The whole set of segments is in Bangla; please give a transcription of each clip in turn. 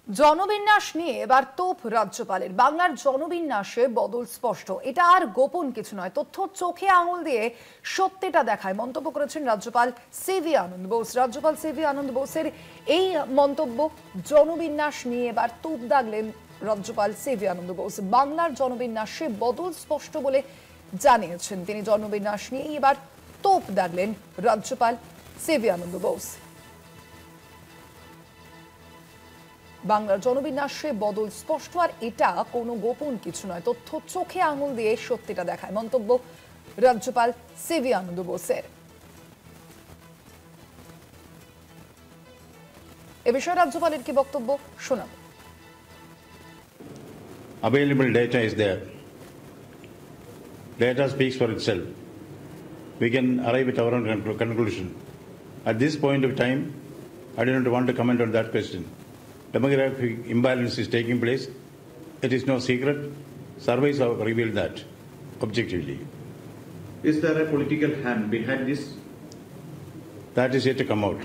জনবিন্যাস নিয়ে এবার তোপ রাজ্যপালের। বাংলার জনবিন্যাসে বদল স্পষ্ট, এটা আর গোপন কিছু নয়, তথ্য চোখে আঙুল দিয়ে সত্যিটা দেখায় মন্তব্য করেছেন রাজ্যপাল সিভি আনন্দ বোস। রাজ্যপাল সিভি আনন্দ বোসের এই মন্তব্য, জনবিন্যাস নিয়ে এবার তোপ দাগলেন রাজ্যপাল সিভি আনন্দ বোস। বাংলার জনবিন্যাসে বদল স্পষ্ট বলে জানিয়েছেন তিনি। জনবিন্যাস নিয়ে এবার তোপ দাগলেন রাজ্যপাল সিভি আনন্দ বোস। বাংলার জনবিন্যাসে বদল স্পষ্ট, আর এটা কোনো গোপন কিছু নয়, তথ্য চোখে আঙুল দিয়ে সত্যিটা দেখায় মন্তব্য রাজ্যপাল সিভি আনন্দ বোসের। এ বিষয়ে রাজ্যপালের কি বক্তব্য শোনাব। Available data is there. Data speaks for itself. We can arrive at our own conclusion. At this point of time, I do not want to comment on that question. Demographic imbalance is taking place. It is no secret. Surveys have revealed that objectively. Is there a political hand behind this? That is yet to come out.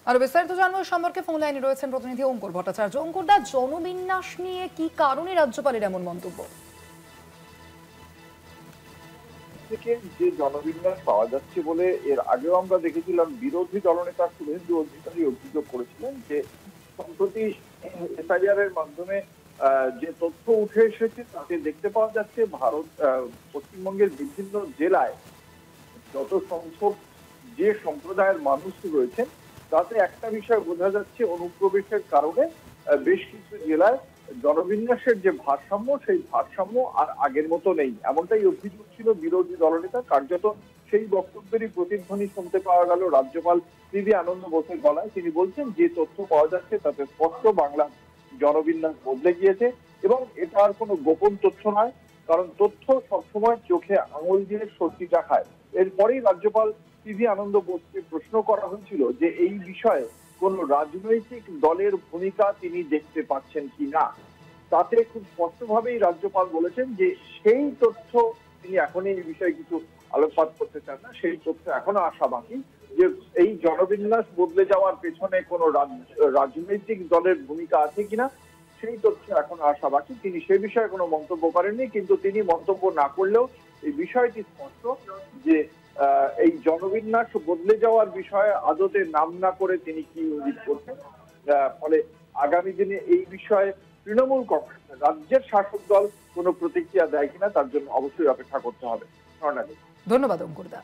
আর বিস্তারিত জানবো সম্পর্কে ফোন লাইনে রয়েছেন প্রতিনিধি অঙ্কুর ভট্টাচার্য। অঙ্কুর দা, জনবিন্যাস নিয়ে কি কারণে রাজ্যপালের এমন মন্তব্য? থেকে যে জনবিন্যাস পাওয়া যাচ্ছে বলে এর আগেও আমরা দেখেছিলাম, বিরোধী দলনেতা শুভেন্দু অধিকারী অভিযোগ করেছিলেন যে সম্প্রতি এসআইআর এর মাধ্যমে যে তথ্য উঠে এসেছে তাতে দেখতে পাওয়া যাচ্ছে পশ্চিমবঙ্গের বিভিন্ন জেলায় যত সংখ্যক যে সম্প্রদায়ের মানুষ রয়েছেন তাতে একটা বিষয় বোঝা যাচ্ছে, অনুপ্রবেশের কারণে বেশ কিছু জেলায় জনবিন্যাসের যে ভারসাম্য সেই ভারসাম্য আর আগের মতো নেই, এমনটাই অভিযোগ ছিল বিরোধী দলনেতা। কার্যত সেই বক্তব্যেরই প্রতিধ্বনি শুনতে পাওয়া গেল রাজ্যপাল সিভি আনন্দ বোসের গলায়। তিনি বলছেন যে তথ্য পাওয়া যাচ্ছে তাতে স্পষ্ট বাংলা জনবিন্যাস বদলে গিয়েছে এবং এটা আর কোনো গোপন তথ্য নয়, কারণ তথ্য সবসময় চোখে আঙুল দিয়ে সত্যিটা খায়। এরপরেই রাজ্যপাল সিভি আনন্দ বোসকে প্রশ্ন করা হয়েছিল যে এই বিষয়ে কোন রাজনৈতিক দলের ভূমিকা তিনি দেখতে পাচ্ছেন কিনা। তাতে খুব স্পষ্টভাবেই রাজ্যপাল বলেছেন যে সেই তথ্য তিনি এখনই এই বিষয়ে কিছু আলোকপাত করতে চান না, সেই তথ্য এখনো আসা বাকি। যে এই জনবিন্যাস বদলে যাওয়ার পেছনে কোন রাজনৈতিক দলের ভূমিকা আছে কিনা সেই তথ্য এখনো আসা বাকি। তিনি সে বিষয়ে কোনো মন্তব্য করেননি, কিন্তু তিনি মন্তব্য না করলেও এই বিষয়টি স্পষ্ট যে এই জনবিন্যাস বদলে যাওয়ার বিষয়ে আদতে নাম না করে তিনি কি ইঙ্গিত করছেন। ফলে আগামী দিনে এই বিষয়ে তৃণমূল কংগ্রেস রাজ্যের শাসক দল কোনো প্রতিক্রিয়া দেয় কিনা তার জন্য অবশ্যই অপেক্ষা করতে হবে। ধন্যবাদ অঙ্কুর দা।